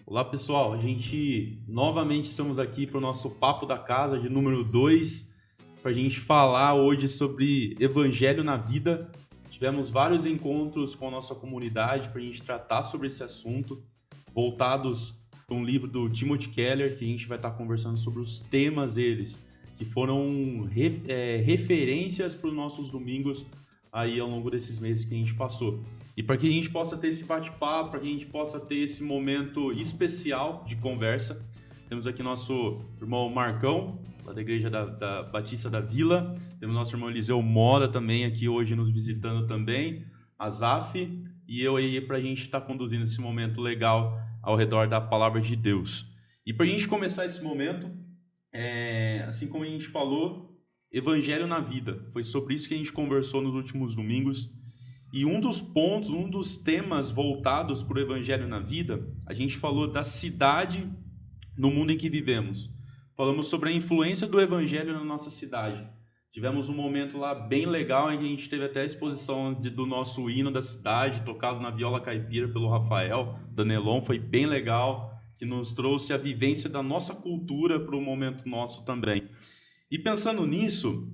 Olá pessoal, a gente novamente estamos aqui para o nosso Papo da Casa de número 2, para a gente falar hoje sobre Evangelho na Vida. Tivemos vários encontros com a nossa comunidade para a gente tratar sobre esse assunto, voltados para um livro do Timothy Keller, que a gente vai estar conversando sobre os temas deles, que foram referências para os nossos domingos aí ao longo desses meses que a gente passou. E para que a gente possa ter esse bate-papo, para que a gente possa ter esse momento especial de conversa, temos aqui nosso irmão Marcão, lá da Igreja da Batista da Vila, temos nosso irmão Eliseu Moda também aqui hoje nos visitando também, a Zaf, e eu aí para a gente estar conduzindo esse momento legal ao redor da Palavra de Deus. E para a gente começar esse momento, assim como a gente falou, Evangelho na Vida, foi sobre isso que a gente conversou nos últimos domingos. E um dos pontos, um dos temas voltados para o Evangelho na Vida, a gente falou da cidade no mundo em que vivemos. Falamos sobre a influência do Evangelho na nossa cidade. Tivemos um momento lá bem legal em que a gente teve até a exposição do nosso hino da cidade, tocado na viola caipira pelo Rafael Danelon, foi bem legal, que nos trouxe a vivência da nossa cultura para o momento nosso também. E pensando nisso,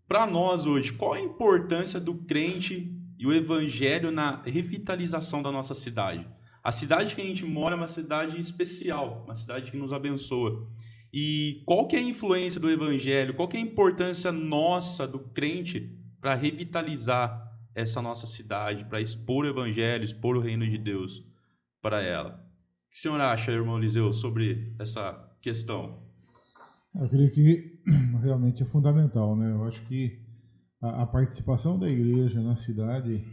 para nós hoje, qual a importância do crente e o Evangelho na revitalização da nossa cidade? A cidade que a gente mora é uma cidade especial, uma cidade que nos abençoa. E qual que é a influência do Evangelho, qual que é a importância nossa do crente para revitalizar essa nossa cidade, para expor o Evangelho, expor o reino de Deus para ela? O que o senhor acha, irmão Eliseu, sobre essa questão? Eu creio que realmente é fundamental, né? Eu acho que a participação da igreja na cidade,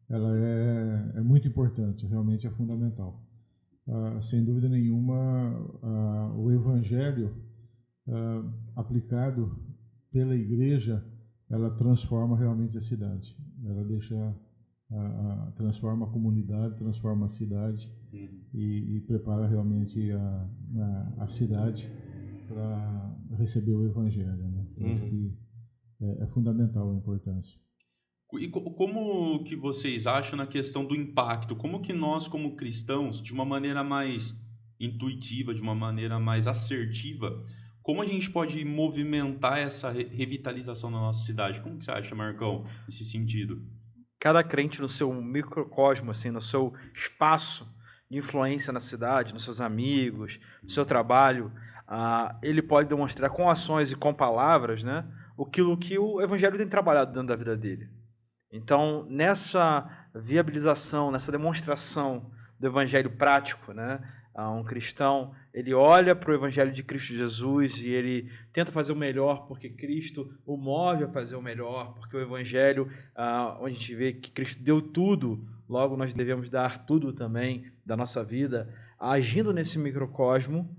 ela é muito importante, realmente é fundamental. Sem dúvida nenhuma, o evangelho aplicado pela igreja, ela transforma realmente a cidade. Ela transforma a comunidade, transforma a cidade e prepara realmente a cidade para receber o evangelho, né? Eu acho que é fundamental a importância. E como que vocês acham na questão do impacto? Como que nós, como cristãos, de uma maneira mais intuitiva, de uma maneira mais assertiva, como a gente pode movimentar essa revitalização na nossa cidade? Como que você acha, Marcão, nesse sentido? Cada crente no seu microcosmo, assim, no seu espaço de influência na cidade, nos seus amigos, no seu trabalho, ele pode demonstrar com ações e com palavras, né, aquilo que o Evangelho tem trabalhado dentro da vida dele. Então, nessa viabilização, nessa demonstração do Evangelho prático, né, um cristão, ele olha para o Evangelho de Cristo Jesus e ele tenta fazer o melhor porque Cristo o move a fazer o melhor, porque o Evangelho, onde a gente vê que Cristo deu tudo, logo nós devemos dar tudo também da nossa vida, agindo nesse microcosmo,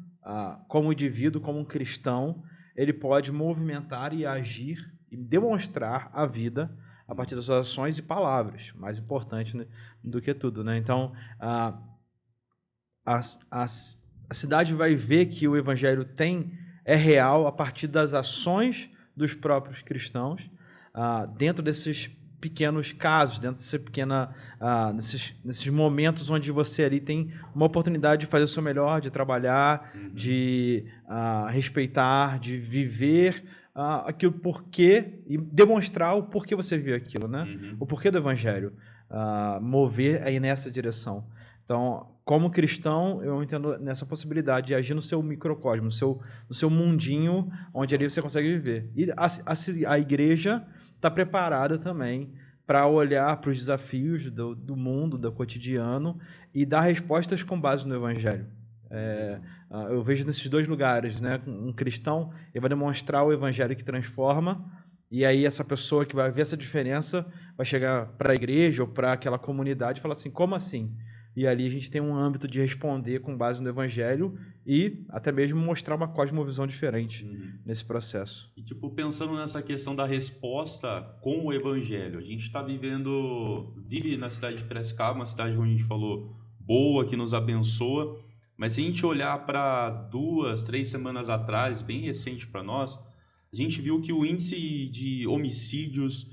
como indivíduo, como um cristão, ele pode movimentar e agir e demonstrar a vida a partir das suas ações e palavras, mais importante, né, do que tudo, né? Então, a cidade vai ver que o Evangelho é real a partir das ações dos próprios cristãos, dentro desses pequenos casos, dentro nesses momentos onde você ali tem uma oportunidade de fazer o seu melhor, de trabalhar, de respeitar, de viver aquilo porquê e demonstrar o porquê você vive aquilo, né? O porquê do Evangelho, mover aí nessa direção. Então, como cristão, eu entendo nessa possibilidade de agir no seu microcosmo, no seu mundinho, onde ali você consegue viver. E a igreja está preparada também para olhar para os desafios do mundo, do cotidiano e dar respostas com base no Evangelho. Eu vejo nesses dois lugares, né? Um cristão, ele vai demonstrar o Evangelho que transforma, e aí essa pessoa que vai ver essa diferença vai chegar para a igreja ou para aquela comunidade e falar assim, como assim? E ali a gente tem um âmbito de responder com base no Evangelho e até mesmo mostrar uma cosmovisão diferente nesse processo. E tipo, pensando nessa questão da resposta com o Evangelho, a gente vive na cidade de Piracicaba, uma cidade, como a gente falou, boa, que nos abençoa, Mas se a gente olhar para 2, 3 semanas atrás, bem recente para nós, a gente viu que o índice de homicídios,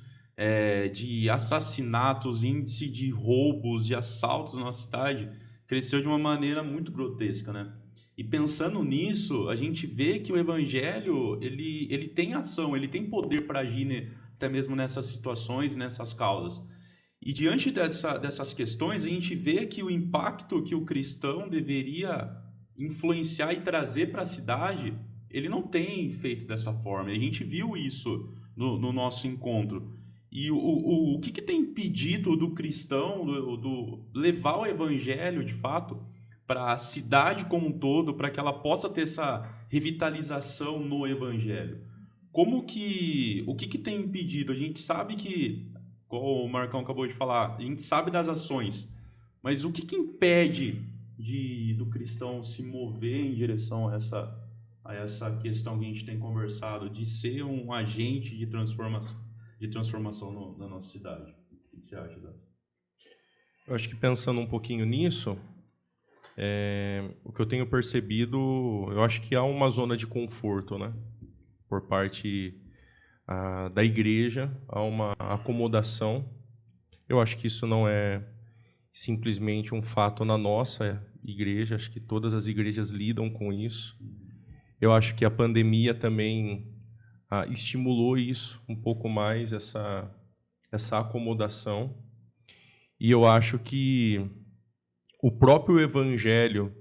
de assassinatos, índice de roubos, de assaltos na nossa cidade cresceu de uma maneira muito grotesca, né? E pensando nisso, a gente vê que o evangelho, ele tem ação, ele tem poder para agir, né, até mesmo nessas situações, nessas causas. E diante dessas questões, a gente vê que o impacto que o cristão deveria influenciar e trazer para a cidade, ele não tem feito dessa forma. A gente viu isso no nosso encontro. E o que tem impedido do cristão do levar o evangelho, de fato, para a cidade como um todo, para que ela possa ter essa revitalização no evangelho? O que tem impedido? A gente sabe que, como o Marcão acabou de falar, a gente sabe das ações, mas o que impede do cristão se mover em direção a essa questão que a gente tem conversado, de ser um agente de transformação na nossa cidade? O que você acha, Zé? Eu acho que pensando um pouquinho nisso, o que eu tenho percebido, eu acho que há uma zona de conforto, né? Por parte da igreja, há uma acomodação. Eu acho que isso não é simplesmente um fato na nossa igreja, acho que todas as igrejas lidam com isso. Eu acho que a pandemia também estimulou isso um pouco mais, essa acomodação. E eu acho que o próprio evangelho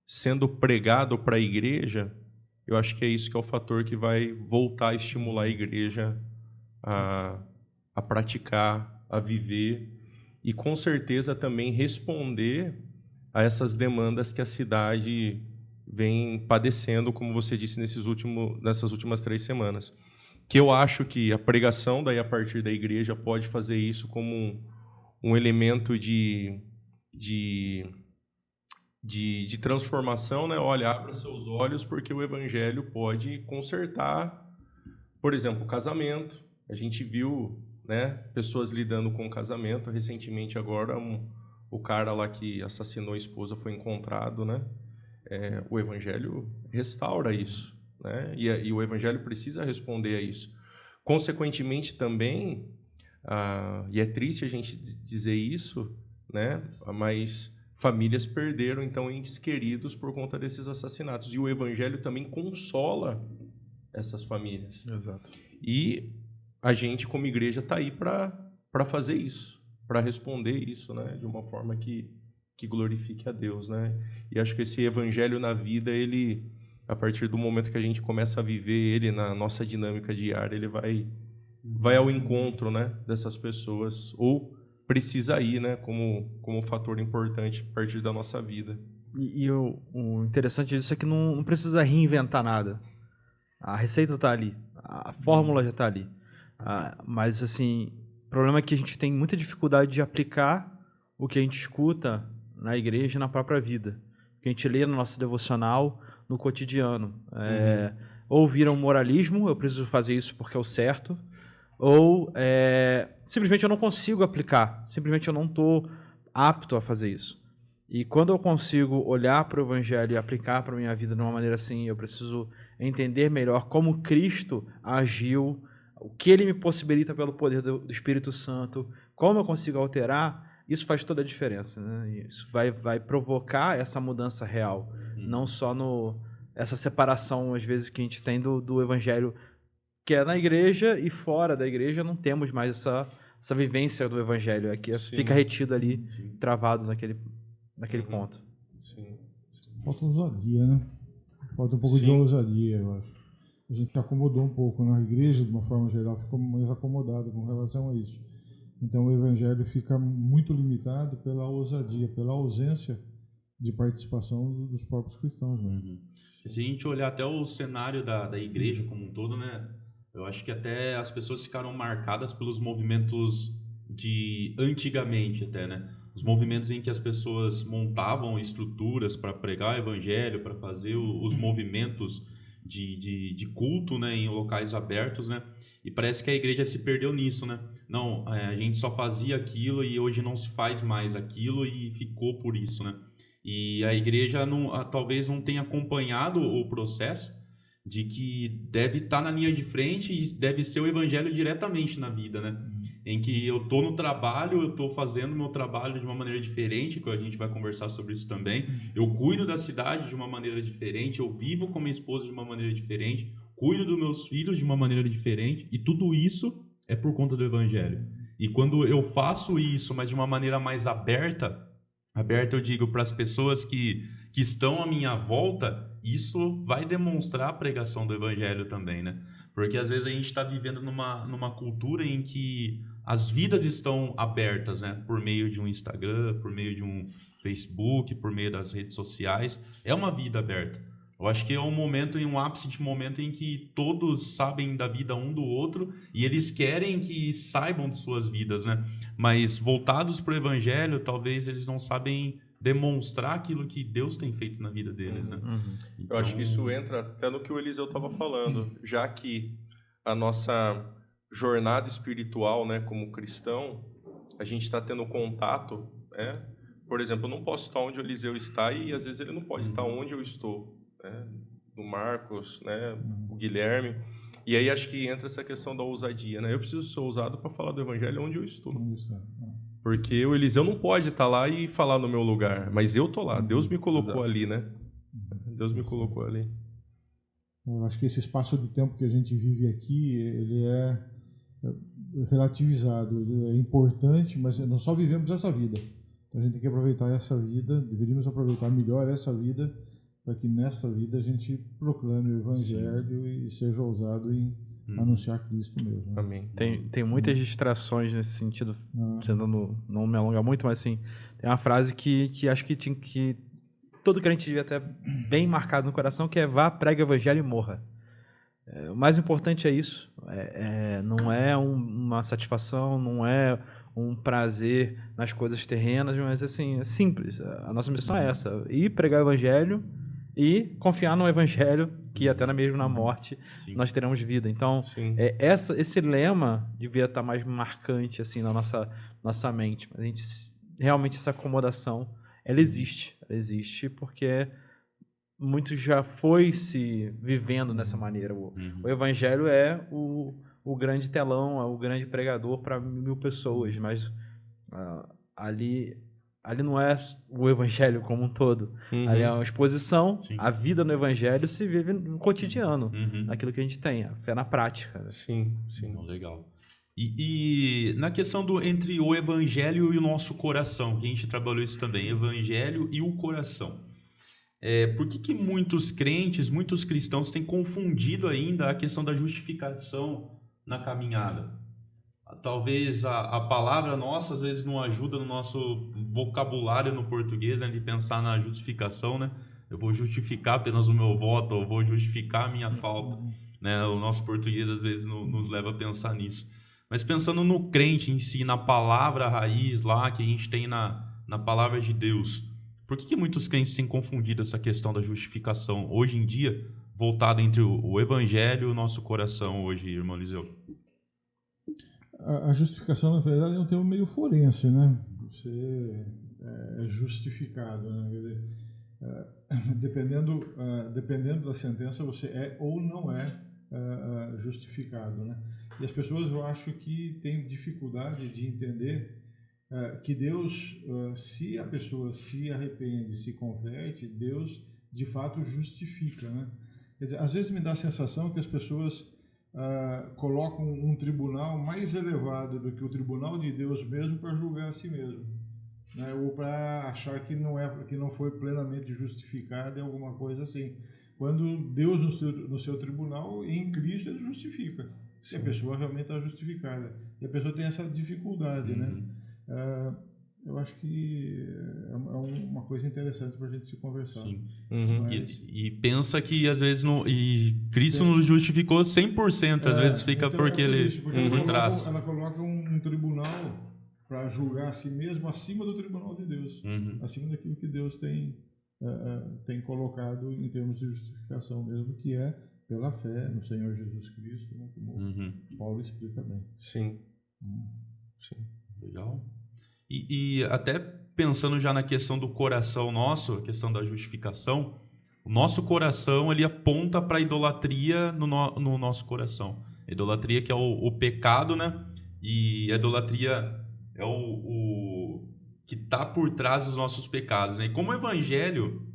sendo pregado para a igreja, eu acho que é isso que é o fator que vai voltar a estimular a igreja a praticar, a viver e, com certeza, também responder a essas demandas que a cidade vem padecendo, como você disse, nessas últimas 3 semanas. Que eu acho que a pregação, daí a partir da igreja, pode fazer isso como um elemento de transformação, né? Olha, abra seus olhos, porque o evangelho pode consertar, por exemplo, o casamento. A gente viu, né, pessoas lidando com o casamento. Recentemente, agora, o cara lá que assassinou a esposa foi encontrado, né? O evangelho restaura isso, né? E o evangelho precisa responder a isso. Consequentemente, também, e é triste a gente dizer isso, né? Mas famílias perderam, então, entes queridos por conta desses assassinatos. E o evangelho também consola essas famílias. Exato. E a gente, como igreja, está aí para fazer isso, para responder isso, né? De uma forma que glorifique a Deus, né? E acho que esse evangelho na vida, ele, a partir do momento que a gente começa a viver ele na nossa dinâmica diária, ele vai ao encontro, né, dessas pessoas, ou precisa ir, né, como fator importante a partir da nossa vida. E o interessante disso é que não precisa reinventar nada. A receita está ali, a fórmula já está ali. Mas, assim, o problema é que a gente tem muita dificuldade de aplicar o que a gente escuta na igreja e na própria vida. O que a gente lê no nosso devocional, no cotidiano. Ou vira um moralismo, eu preciso fazer isso porque é o certo, ou simplesmente eu não consigo aplicar, simplesmente eu não estou apto a fazer isso. E quando eu consigo olhar para o evangelho e aplicar para a minha vida de uma maneira assim, eu preciso entender melhor como Cristo agiu, o que ele me possibilita pelo poder do Espírito Santo, como eu consigo alterar, isso faz toda a diferença, né? Isso vai provocar essa mudança real, não só essa separação, às vezes, que a gente tem do evangelho, que é na igreja, e fora da igreja não temos mais essa vivência do evangelho, fica retido ali, travado naquele ponto. Sim. Falta ousadia, né? Falta um pouco de ousadia, eu acho. A gente acomodou um pouco na igreja, de uma forma geral, ficou mais acomodado com relação a isso. Então o evangelho fica muito limitado pela ousadia, pela ausência de participação dos próprios cristãos, né? Se a gente olhar até o cenário da igreja como um todo, né, eu acho que até as pessoas ficaram marcadas pelos movimentos de antigamente até, né? Os movimentos em que as pessoas montavam estruturas para pregar o evangelho, para fazer os movimentos de culto, né, em locais abertos, né? E parece que a igreja se perdeu nisso, né? Não, a gente só fazia aquilo e hoje não se faz mais aquilo e ficou por isso, né? E a igreja talvez não tenha acompanhado o processo de que deve estar na linha de frente e deve ser o evangelho diretamente na vida, né? Em que eu tô no trabalho, eu tô fazendo meu trabalho de uma maneira diferente, que a gente vai conversar sobre isso também. Eu cuido da cidade de uma maneira diferente, eu vivo com minha esposa de uma maneira diferente, cuido dos meus filhos de uma maneira diferente, e tudo isso é por conta do evangelho. E quando eu faço isso, mas de uma maneira mais aberta eu digo para as pessoas que estão à minha volta, isso vai demonstrar a pregação do evangelho também, né? Porque às vezes a gente está vivendo numa cultura em que as vidas estão abertas, né? Por meio de um Instagram, por meio de um Facebook, por meio das redes sociais. É uma vida aberta. Eu acho que é um ápice de momento em que todos sabem da vida um do outro e eles querem que saibam de suas vidas, né? Mas voltados para o evangelho, talvez eles não sabem demonstrar aquilo que Deus tem feito na vida deles, né? Eu acho que isso entra até no que o Eliseu estava falando, já que a nossa jornada espiritual, né, como cristão, a gente está tendo contato, né? Por exemplo, eu não posso estar onde o Eliseu está e às vezes ele não pode estar onde eu estou, né? O Marcos, né, o Guilherme. E aí acho que entra essa questão da ousadia, né? Eu preciso ser ousado para falar do evangelho onde eu estou. Porque o Eliseu não pode estar lá e falar no meu lugar, mas eu tô lá. Deus me colocou ali, né? Deus me colocou ali. Eu acho que esse espaço de tempo que a gente vive aqui, ele é relativizado, ele é importante, mas nós só vivemos essa vida. Então a gente tem que aproveitar essa vida, deveríamos aproveitar melhor essa vida, para que nessa vida a gente proclame o evangelho e seja ousado em anunciar Cristo mesmo. Né? Amém. Tem muitas distrações nesse sentido, tentando não me alongar muito, mas assim, tem uma frase que acho que todo crente devia ter bem marcado no coração, que é: vá, pregue o evangelho e morra. O mais importante é isso. Não é uma satisfação, não é um prazer nas coisas terrenas, mas assim, é simples. A nossa missão é essa: ir pregar o evangelho e confiar no evangelho, que até mesmo na morte nós teremos vida. Então, esse lema devia estar mais marcante assim na nossa mente. A gente realmente, essa acomodação, ela existe porque muito já foi se vivendo dessa maneira. O evangelho é o grande telão, é o grande pregador para 1000 pessoas, mas ali não é o evangelho como um todo. Ali é uma exposição. A vida no evangelho se vive no cotidiano, naquilo que a gente tem, a fé na prática. Sim. Legal. E na questão entre o evangelho e o nosso coração, que a gente trabalhou isso também, evangelho e o coração. Por que muitos crentes, muitos cristãos têm confundido ainda a questão da justificação na caminhada? Talvez a palavra nossa às vezes não ajuda no nosso vocabulário no português, né, de pensar na justificação, né? Eu vou justificar apenas o meu voto, eu vou justificar a minha falta, né? O nosso português às vezes nos leva a pensar nisso. Mas pensando no crente em si, na palavra raiz lá que a gente tem na palavra de Deus, por que muitos crentes têm confundido essa questão da justificação hoje em dia, voltada entre o evangelho e o nosso coração hoje, irmão Eliseu? A justificação, na verdade, é um termo meio forense, né? Você é justificado, né? Quer dizer, dependendo da sentença, você é ou não é justificado, né? E as pessoas, eu acho que têm dificuldade de entender que Deus, se a pessoa se arrepende, se converte, Deus de fato justifica, né? Quer dizer, às vezes me dá a sensação que as pessoas colocam um tribunal mais elevado do que o tribunal de Deus mesmo para julgar a si mesmo, né? Ou para achar que não foi plenamente justificado em alguma coisa assim. Quando Deus no seu tribunal, em Cristo, ele justifica. E a pessoa realmente está justificada. E a pessoa tem essa dificuldade, né? Eu acho que é uma coisa interessante para a gente se conversar. Sim. Mas... E pensa que às vezes Cristo nos justificou 100%, às vezes fica então porque ele por trás. Ela coloca um tribunal para julgar a si mesmo acima do tribunal de Deus, acima daquilo que Deus tem colocado em termos de justificação mesmo, que é pela fé no Senhor Jesus Cristo, né, como Paulo explica bem. Sim. Legal. E até pensando já na questão do coração nosso, a questão da justificação, o nosso coração ele aponta para a idolatria no nosso coração. A idolatria que é o pecado, né? E a idolatria é o que está por trás dos nossos pecados, né? E como o evangelho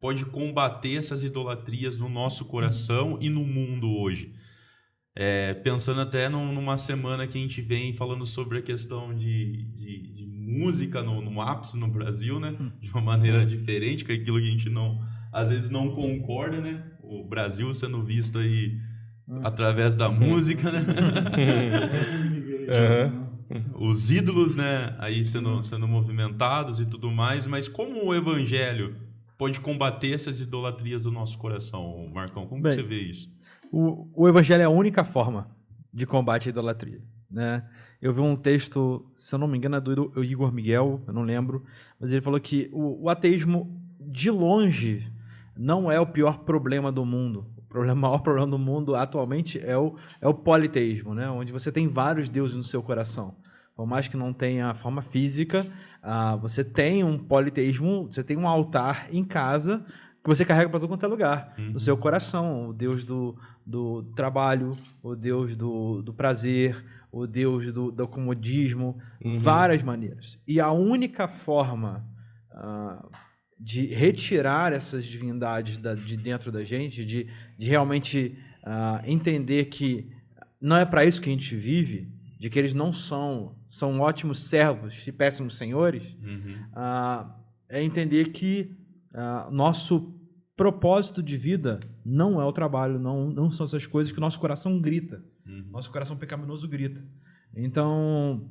pode combater essas idolatrias no nosso coração e no mundo hoje? Pensando até numa semana que a gente vem falando sobre a questão de música no ápice no Brasil, né? De uma maneira diferente, que é aquilo que a gente às vezes não concorda, né? O Brasil sendo visto aí através da música, né? Os ídolos, né? Aí sendo movimentados e tudo mais, mas como o evangelho pode combater essas idolatrias do nosso coração, Marcão? Como que você vê isso? O evangelho é a única forma de combate à idolatria, né? Eu vi um texto, se eu não me engano, é do Igor Miguel, eu não lembro, mas ele falou que o ateísmo, de longe, não é o pior problema do mundo. O maior problema do mundo atualmente é o politeísmo, né? Onde você tem vários deuses no seu coração. Por mais que não tenha forma física, você tem um politeísmo, você tem um altar em casa que você carrega para todo quanto é lugar. No seu coração, o Deus do trabalho, o Deus do prazer, o Deus do comodismo, várias maneiras. E a única forma de retirar essas divindades de dentro da gente, de realmente entender que não é para isso que a gente vive, de que eles não são ótimos servos e péssimos senhores, é entender que nosso propósito de vida não é o trabalho, não são essas coisas que o nosso coração grita, nosso coração pecaminoso grita. Então,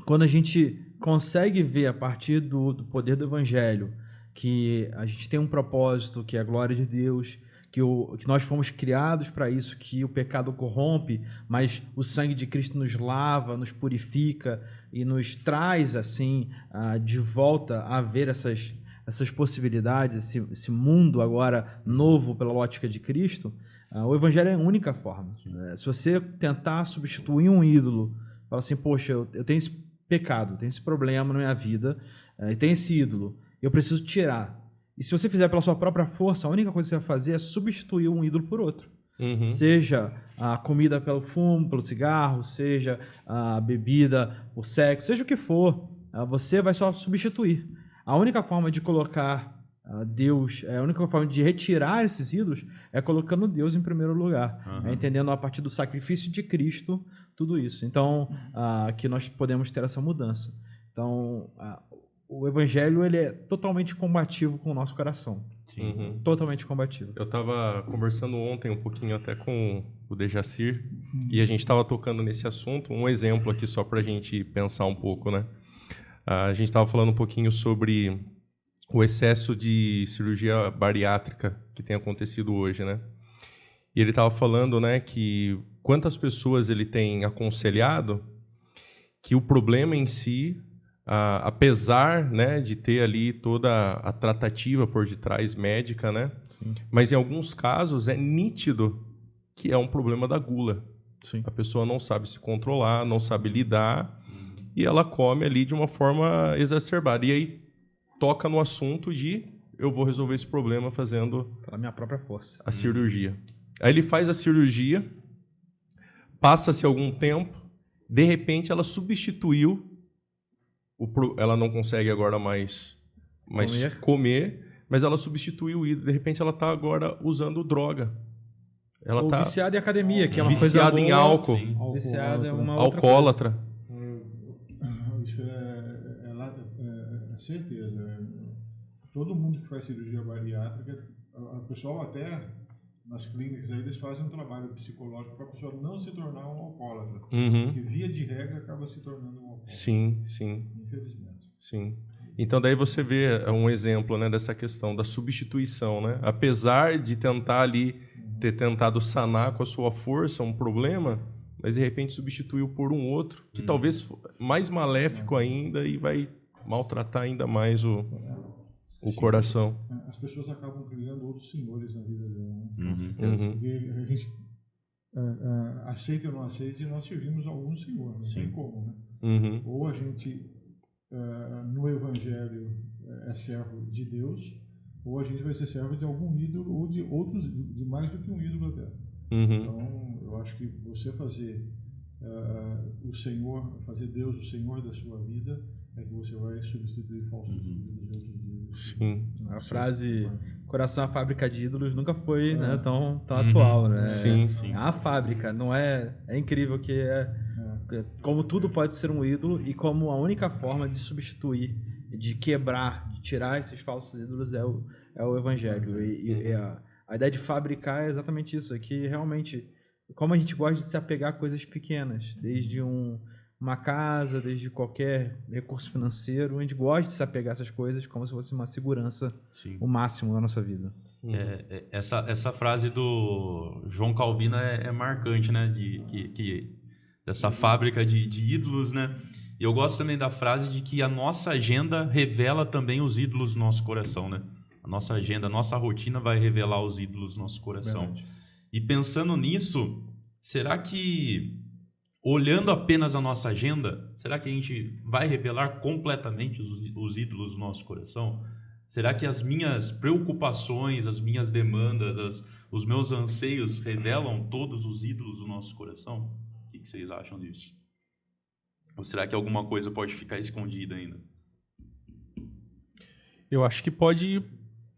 quando a gente consegue ver a partir do poder do evangelho que a gente tem um propósito, que é a glória de Deus, que nós fomos criados para isso, que o pecado corrompe, mas o sangue de Cristo nos lava, nos purifica e nos traz assim de volta a ver essas possibilidades, esse mundo agora novo pela ótica de Cristo. O evangelho é a única forma. Se você tentar substituir um ídolo, fala assim, poxa, eu tenho esse pecado, tenho esse problema na minha vida, e tenho esse ídolo, eu preciso tirar. E se você fizer pela sua própria força, a única coisa que você vai fazer é substituir um ídolo por outro. Seja a comida pelo fumo, pelo cigarro, seja a bebida por sexo, seja o que for, você vai só substituir. A única forma de colocar Deus, a única forma de retirar esses ídolos é colocando Deus em primeiro lugar, entendendo a partir do sacrifício de Cristo tudo isso. Então, que nós podemos ter essa mudança. Então, o evangelho ele é totalmente combativo com o nosso coração. Totalmente combativo. Eu estava conversando ontem um pouquinho até com o Dejacir e a gente estava tocando nesse assunto. Um exemplo aqui só para a gente pensar um pouco, né? A gente estava falando um pouquinho sobre o excesso de cirurgia bariátrica que tem acontecido hoje, né? E ele estava falando, né, que quantas pessoas ele tem aconselhado que o problema em si, apesar, né, de ter ali toda a tratativa por detrás médica, né? Sim. Mas em alguns casos é nítido que é um problema da gula. Sim. A pessoa não sabe se controlar, não sabe lidar e ela come ali de uma forma exacerbada. E aí toca no assunto de eu vou resolver esse problema fazendo pela minha própria força a cirurgia. Aí ele faz a cirurgia, passa-se algum tempo, de repente ela substituiu, ela não consegue agora mais comer, mas ela substituiu o ídolo. De repente ela está agora usando droga. Ela está viciada em academia, que é uma viciada coisa em boa, álcool. Viciada é uma outra Alcoólatra. Isso é certeza. Todo mundo que faz cirurgia bariátrica, o pessoal até nas clínicas aí, eles fazem um trabalho psicológico para a pessoa não se tornar um alcoólatra. Porque via de regra acaba se tornando um alcoólatra. Sim. Infelizmente. Sim. Então daí você vê um exemplo, né, dessa questão da substituição, né? Apesar de tentar ali ter tentado sanar com a sua força um problema, mas de repente substituiu por um outro que talvez mais maléfico ainda e vai maltratar ainda mais o coração. As pessoas acabam criando outros senhores na vida dela. Né? A gente aceita ou não aceita, nós servimos a algum senhor. Não tem como, né? Ou a gente no Evangelho é servo de Deus, ou a gente vai ser servo de algum ídolo, ou de outros, de mais do que um ídolo até. Então, eu acho que você fazer o Senhor, fazer Deus o Senhor da sua vida, é que você vai substituir falsos ídolos de outros deuses. Sim. A frase coração é a fábrica de ídolos nunca foi né, tão atual, né? Sim. É a fábrica, não é... É incrível que como tudo pode ser um ídolo e como a única forma de substituir, de quebrar, de tirar esses falsos ídolos é o Evangelho. E a ideia de fabricar é exatamente isso, é que realmente, como a gente gosta de se apegar a coisas pequenas, desde uma casa, desde qualquer recurso financeiro, a gente gosta de se apegar a essas coisas como se fosse uma segurança, o máximo da nossa vida. Essa frase do João Calvino é marcante, né? Dessa fábrica de ídolos, né? E eu gosto também da frase de que a nossa agenda revela também os ídolos do nosso coração, né? A nossa agenda, a nossa rotina vai revelar os ídolos do nosso coração. Verdade. E pensando nisso, será que, olhando apenas a nossa agenda, será que a gente vai revelar completamente os ídolos do nosso coração? Será que as minhas preocupações, as minhas demandas, os meus anseios revelam todos os ídolos do nosso coração? O que vocês acham disso? Ou será que alguma coisa pode ficar escondida ainda? Eu acho que pode...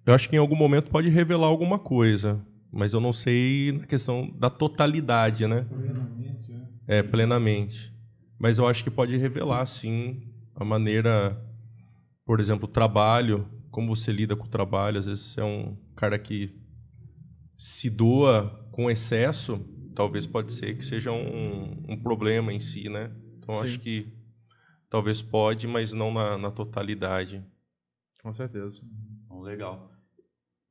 Eu acho que em algum momento pode revelar alguma coisa, mas eu não sei na questão da totalidade, né? Plenamente, Plenamente. Mas eu acho que pode revelar, sim, a maneira, por exemplo, o trabalho, como você lida com o trabalho. Às vezes você é um cara que se doa com excesso, talvez pode ser que seja um problema em si, né? Então, eu acho que talvez pode, mas não na totalidade. Com certeza. Legal.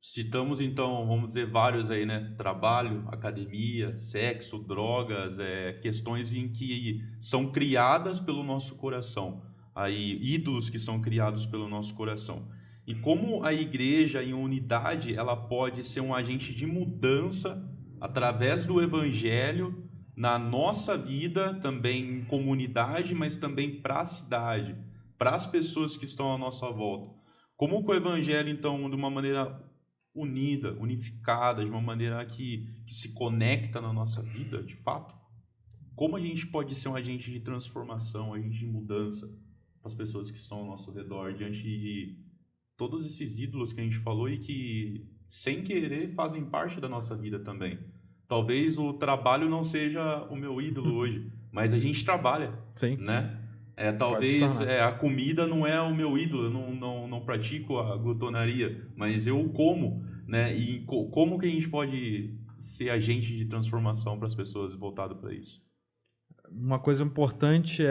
Citamos, então, vamos dizer, vários aí, né? Trabalho, academia, sexo, drogas, questões em que são criadas pelo nosso coração. Aí, ídolos que são criados pelo nosso coração. E como a igreja, em unidade, ela pode ser um agente de mudança através do evangelho na nossa vida, também em comunidade, mas também para a cidade, para as pessoas que estão à nossa volta. Como que o evangelho, então, de uma maneira unida, unificada, de uma maneira que se conecta na nossa vida, de fato, como a gente pode ser um agente de transformação, um agente de mudança para as pessoas que estão ao nosso redor, diante de todos esses ídolos que a gente falou e que, sem querer, fazem parte da nossa vida também. Talvez o trabalho não seja o meu ídolo hoje, mas a gente trabalha, né? Talvez a comida não é o meu ídolo, eu não pratico a glutonaria, mas eu como, né? E como que a gente pode ser agente de transformação para as pessoas voltado para isso? Uma coisa importante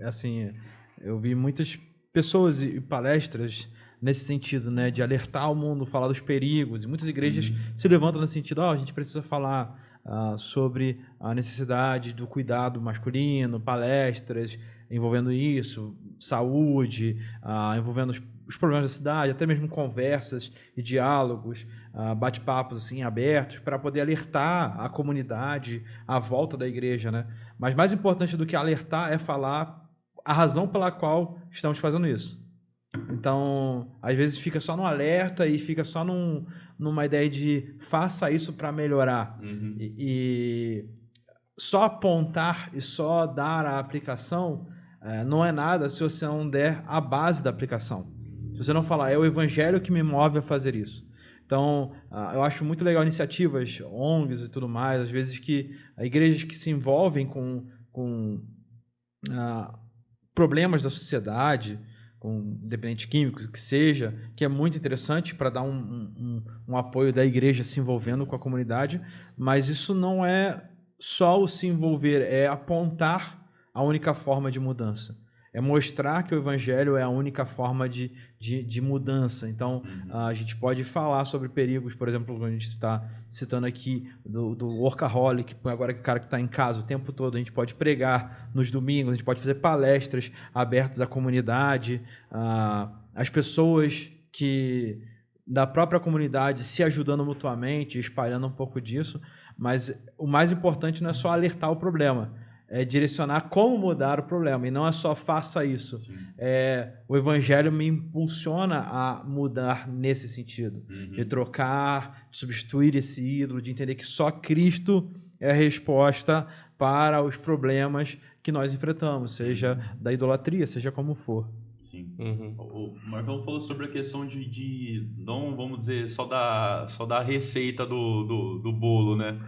assim, eu vi muitas pessoas e palestras nesse sentido, né, de alertar o mundo, falar dos perigos, e muitas igrejas se levantam nesse sentido, a gente precisa falar sobre a necessidade do cuidado masculino, palestras envolvendo isso, saúde, envolvendo os problemas da cidade, até mesmo conversas e diálogos, bate-papos assim, abertos, para poder alertar a comunidade à volta da igreja, né? Mas mais importante do que alertar é falar a razão pela qual estamos fazendo isso. Então, às vezes fica só no alerta e fica só numa ideia de faça isso para melhorar. E só apontar e só dar a aplicação não é nada se você não der a base da aplicação. Se você não falar, é o evangelho que me move a fazer isso. Então, eu acho muito legal iniciativas, ONGs e tudo mais, às vezes que igrejas que se envolvem com problemas da sociedade, com dependentes químicos, que seja, que é muito interessante para dar um apoio da igreja se envolvendo com a comunidade, mas isso não é só o se envolver, é apontar a única forma de mudança. É mostrar que o evangelho é a única forma de mudança. Então, a gente pode falar sobre perigos, por exemplo, a gente está citando aqui do workaholic, agora que o cara que está em casa o tempo todo, a gente pode pregar nos domingos, a gente pode fazer palestras abertas à comunidade, as pessoas que da própria comunidade se ajudando mutuamente, espalhando um pouco disso, mas o mais importante não é só alertar o problema, direcionar como mudar o problema, e não é só faça isso. Sim. O evangelho me impulsiona a mudar nesse sentido, Uhum. de trocar, de substituir esse ídolo, de entender que só Cristo é a resposta para os problemas que nós enfrentamos, seja da idolatria, seja como for. Sim. Uhum. O Marcão falou sobre a questão de não, vamos dizer, só da receita do bolo, né?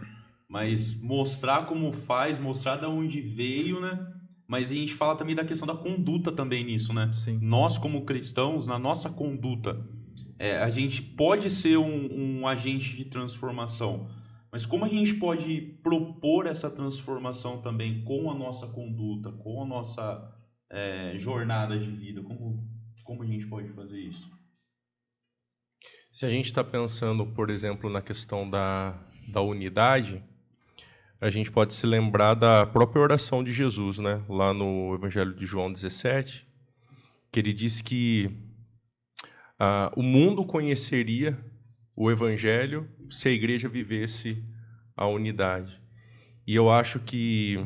Mas mostrar como faz, mostrar de onde veio, né? Mas a gente fala também da questão da conduta também nisso, né? Sim. Nós, como cristãos, na nossa conduta, a gente pode ser um agente de transformação, mas como a gente pode propor essa transformação também com a nossa conduta, com a nossa jornada de vida? Como a gente pode fazer isso? Se a gente está pensando, por exemplo, na questão da unidade, a gente pode se lembrar da própria oração de Jesus, né? Lá no Evangelho de João 17, que ele disse que o mundo conheceria o Evangelho se a igreja vivesse a unidade. E eu acho que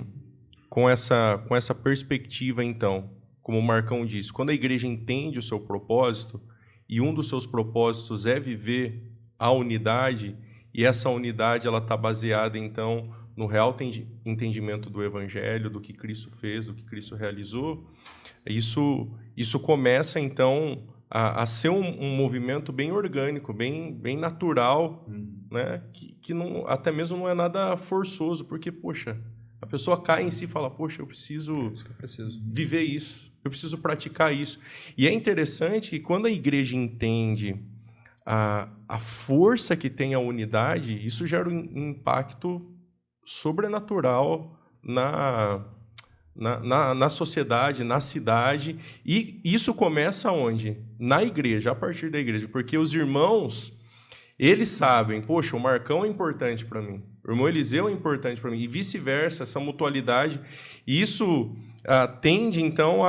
com essa perspectiva, então, como o Marcão disse, quando a igreja entende o seu propósito, e um dos seus propósitos é viver a unidade, e essa unidade ela está baseada, então, no real entendimento do Evangelho, do que Cristo fez, do que Cristo realizou, isso começa, então, a ser um movimento bem orgânico, bem natural, né? Que não, até mesmo não é nada forçoso, porque, poxa, a pessoa cai em si e fala, poxa, eu preciso viver isso, eu preciso praticar isso. E é interessante que quando a igreja entende a força que tem a unidade, isso gera um impacto sobrenatural na sociedade, na cidade, e isso começa onde? Na igreja, a partir da igreja, porque os irmãos, eles sabem, poxa, o Marcão é importante para mim, o irmão Eliseu é importante para mim, e vice-versa, essa mutualidade, e isso tende, então,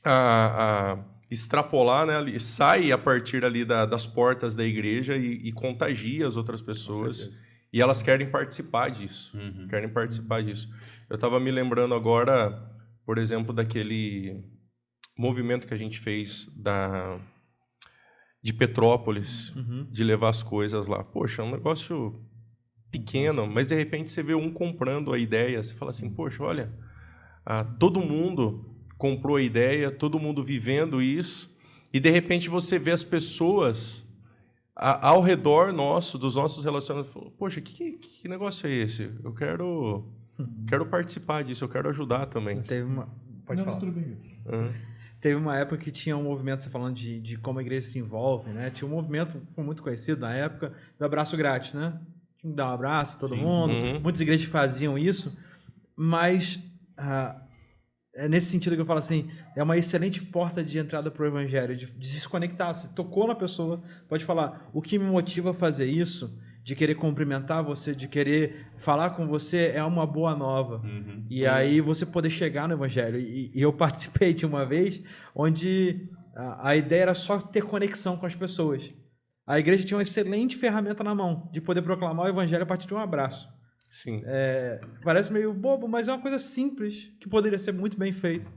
a extrapolar, né, sai a partir ali das portas da igreja e contagia as outras pessoas, e elas querem participar disso, Eu estava me lembrando agora, por exemplo, daquele movimento que a gente fez de Petrópolis, de levar as coisas lá. Poxa, é um negócio pequeno, mas de repente você vê um comprando a ideia, você fala assim, poxa, olha, todo mundo comprou a ideia, todo mundo vivendo isso, e de repente você vê as pessoas ao redor dos nossos relacionamentos, poxa, que negócio é esse? Eu quero participar disso, eu quero ajudar também. Pode falar. Tudo bem. Teve uma época que tinha um movimento, você falando de como a igreja se envolve, né? Tinha um movimento que foi muito conhecido na época, do abraço grátis, né? Tinha que dar um abraço a todo mundo. Muitas igrejas faziam isso, mas é nesse sentido que eu falo assim, é uma excelente porta de entrada para o evangelho, de se conectar. Se tocou na pessoa, pode falar, o que me motiva a fazer isso, de querer cumprimentar você, de querer falar com você, é uma boa nova. E aí você poder chegar no evangelho. E eu participei de uma vez onde a ideia era só ter conexão com as pessoas. A igreja tinha uma excelente ferramenta na mão de poder proclamar o evangelho a partir de um abraço. Sim. Parece meio bobo, mas é uma coisa simples que poderia ser muito bem feita.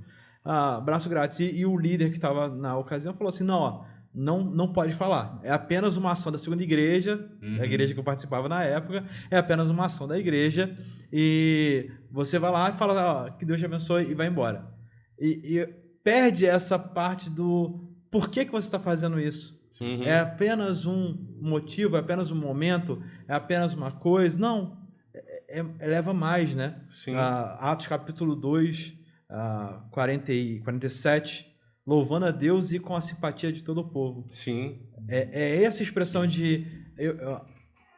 Abraço grátis. E o líder que estava na ocasião falou assim, não pode falar. É apenas uma ação da segunda igreja, a igreja que eu participava na época, é apenas uma ação da igreja, e você vai lá e fala que Deus te abençoe e vai embora. E perde essa parte do porquê que você está fazendo isso. É apenas um motivo, é apenas um momento, é apenas uma coisa. Não, leva mais, né? Sim. Atos capítulo 2, 40 e 47, louvando a Deus e com a simpatia de todo o povo. Sim. É essa expressão de...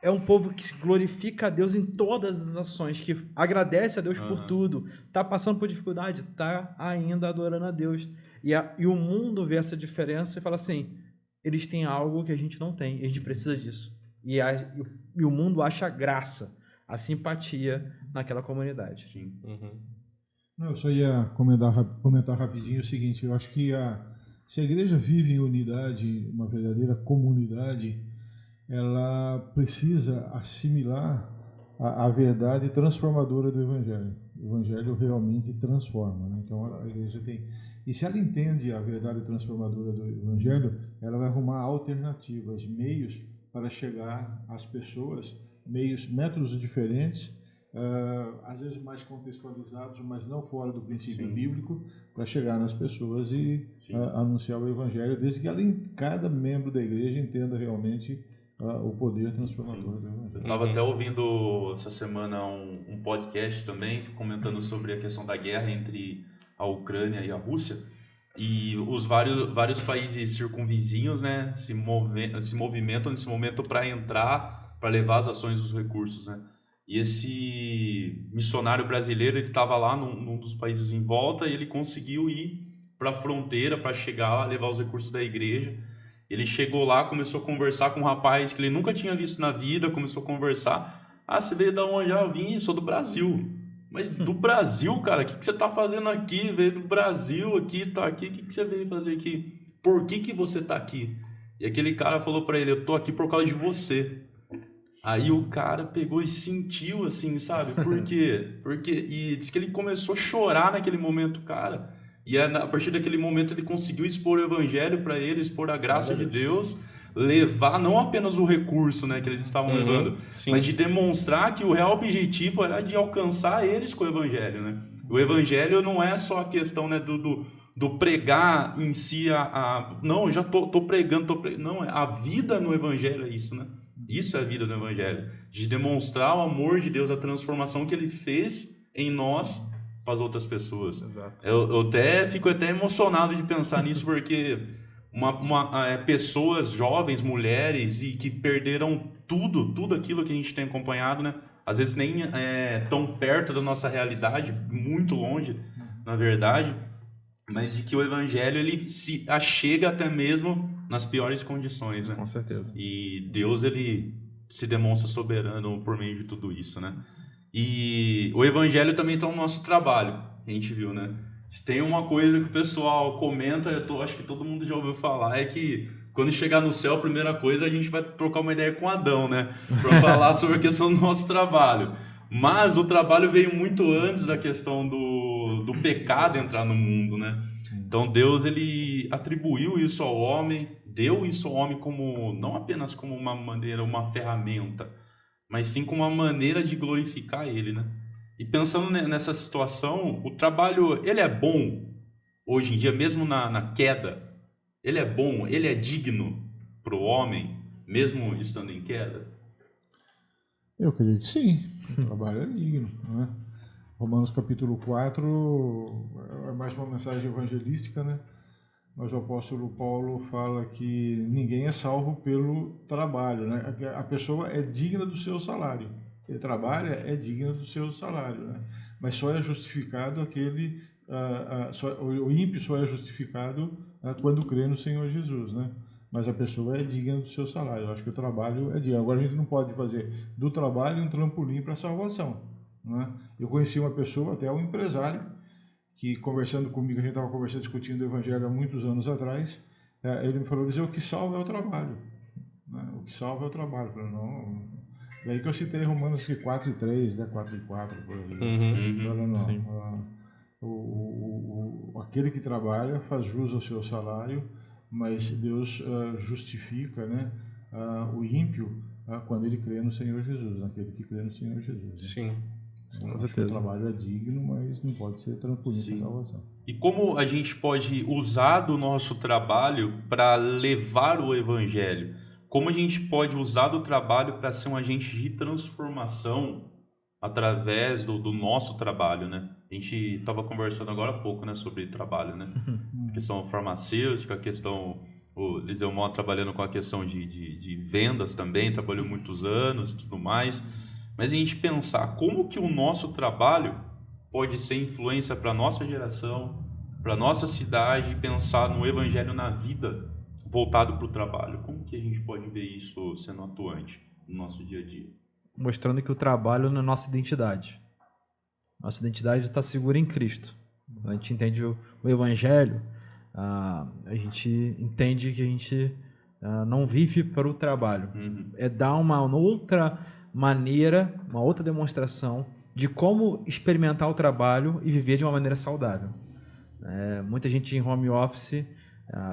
É um povo que glorifica a Deus em todas as ações, que agradece a Deus por tudo, está passando por dificuldade, está ainda adorando a Deus. E o mundo vê essa diferença e fala assim, eles têm algo que a gente não tem, a gente precisa disso. E o mundo acha graça, a simpatia naquela comunidade. Sim. Não, eu só ia comentar rapidinho o seguinte, eu acho que se a igreja vive em unidade, uma verdadeira comunidade, ela precisa assimilar a verdade transformadora do Evangelho. O Evangelho realmente transforma, né? Então a igreja tem... E se ela entende a verdade transformadora do Evangelho, ela vai arrumar alternativas, meios para chegar às pessoas, métodos diferentes, às vezes mais contextualizados, mas não fora do princípio bíblico, para chegar nas pessoas e anunciar o Evangelho, desde que cada membro da igreja entenda realmente o poder transformador do Evangelho. Eu estava até ouvindo essa semana um podcast também, comentando sobre a questão da guerra entre a Ucrânia e a Rússia, e os vários países circunvizinhos, né, se movimentam nesse momento para entrar, para levar as ações, os recursos, né? E esse missionário brasileiro, ele estava lá num dos países em volta e ele conseguiu ir para a fronteira para chegar lá, levar os recursos da igreja. Ele chegou lá, começou a conversar com um rapaz que ele nunca tinha visto na vida, começou a conversar. Ah, você veio da onde? Ah, eu vim, sou do Brasil. Mas do Brasil, cara, o que você tá fazendo aqui? Veio do Brasil aqui, tá aqui, o que você veio fazer aqui? Por que você tá aqui? E aquele cara falou pra ele, eu tô aqui por causa de você. Aí o cara pegou e sentiu assim, sabe? Por quê? E disse que ele começou a chorar naquele momento, cara. E a partir daquele momento ele conseguiu expor o evangelho para ele, expor a graça de Deus, levar não apenas o recurso, né, que eles estavam levando, mas de demonstrar que o real objetivo era de alcançar eles com o evangelho, né? O evangelho não é só a questão, né, do pregar em si não, eu já tô pregando, não, a vida no evangelho é isso, né? Isso é a vida no evangelho, de demonstrar o amor de Deus, a transformação que ele fez em nós para as outras pessoas. Exato. Eu fico até emocionado de pensar nisso, porque pessoas jovens, mulheres, e que perderam tudo aquilo que a gente tem acompanhado, né? Às vezes nem tão perto da nossa realidade, muito longe, na verdade, mas de que o evangelho ele se achega até mesmo nas piores condições, né? Com certeza. E Deus ele se demonstra soberano por meio de tudo isso, né? E o evangelho também está no nosso trabalho, a gente viu, né? Se tem uma coisa que o pessoal comenta, acho que todo mundo já ouviu falar, é que quando chegar no céu, a primeira coisa, a gente vai trocar uma ideia com Adão, né? Para falar sobre a questão do nosso trabalho. Mas o trabalho veio muito antes da questão do pecado entrar no mundo, né? Então Deus ele atribuiu isso ao homem, deu isso ao homem como não apenas como uma maneira, uma ferramenta, mas sim como uma maneira de glorificar ele, né? E pensando nessa situação, o trabalho, ele é bom hoje em dia, mesmo na queda? Ele é bom, ele é digno para o homem, mesmo estando em queda? Eu creio que sim, o trabalho é digno, né? Romanos capítulo 4 é mais uma mensagem evangelística, né? Mas o apóstolo Paulo fala que ninguém é salvo pelo trabalho, né? A pessoa é digna do seu salário. Ele trabalha, é digna do seu salário, né? Mas só é justificado o ímpio só é justificado quando crê no Senhor Jesus, né? Mas a pessoa é digna do seu salário. Eu acho que o trabalho é digno. Agora a gente não pode fazer do trabalho um trampolim para a salvação, né? Eu conheci uma pessoa, até um empresário, que conversando comigo, a gente estava conversando, discutindo o evangelho há muitos anos atrás, ele me falou, o que salva é o trabalho, né? O que salva é o trabalho. Eu falei, não. E aí que eu citei Romanos 4:3, né? 4:4, por aí. Aquele que trabalha faz jus ao seu salário, mas Deus justifica, né, o ímpio quando ele crê no Senhor Jesus, naquele que crê no Senhor Jesus. Né? Sim. Acho que o trabalho é digno, mas não pode ser trampolim para a salvação. E como a gente pode usar do nosso trabalho para levar o evangelho? Como a gente pode usar do trabalho para ser um agente de transformação através do nosso trabalho, né? A gente estava conversando agora há pouco, né, sobre trabalho, né? A questão farmacêutica, a questão... O Liseu Mó trabalhando com a questão de vendas também, trabalhou muitos anos e tudo mais. Mas a gente pensar como que o nosso trabalho pode ser influência para a nossa geração, para a nossa cidade, pensar no evangelho na vida voltado para o trabalho. Como que a gente pode ver isso sendo atuante no nosso dia a dia? Mostrando que o trabalho não é nossa identidade. Nossa identidade está segura em Cristo. A gente entende o evangelho, a gente entende que a gente não vive para o trabalho. É dar uma outra maneira, uma outra demonstração de como experimentar o trabalho e viver de uma maneira saudável. Muita gente em home office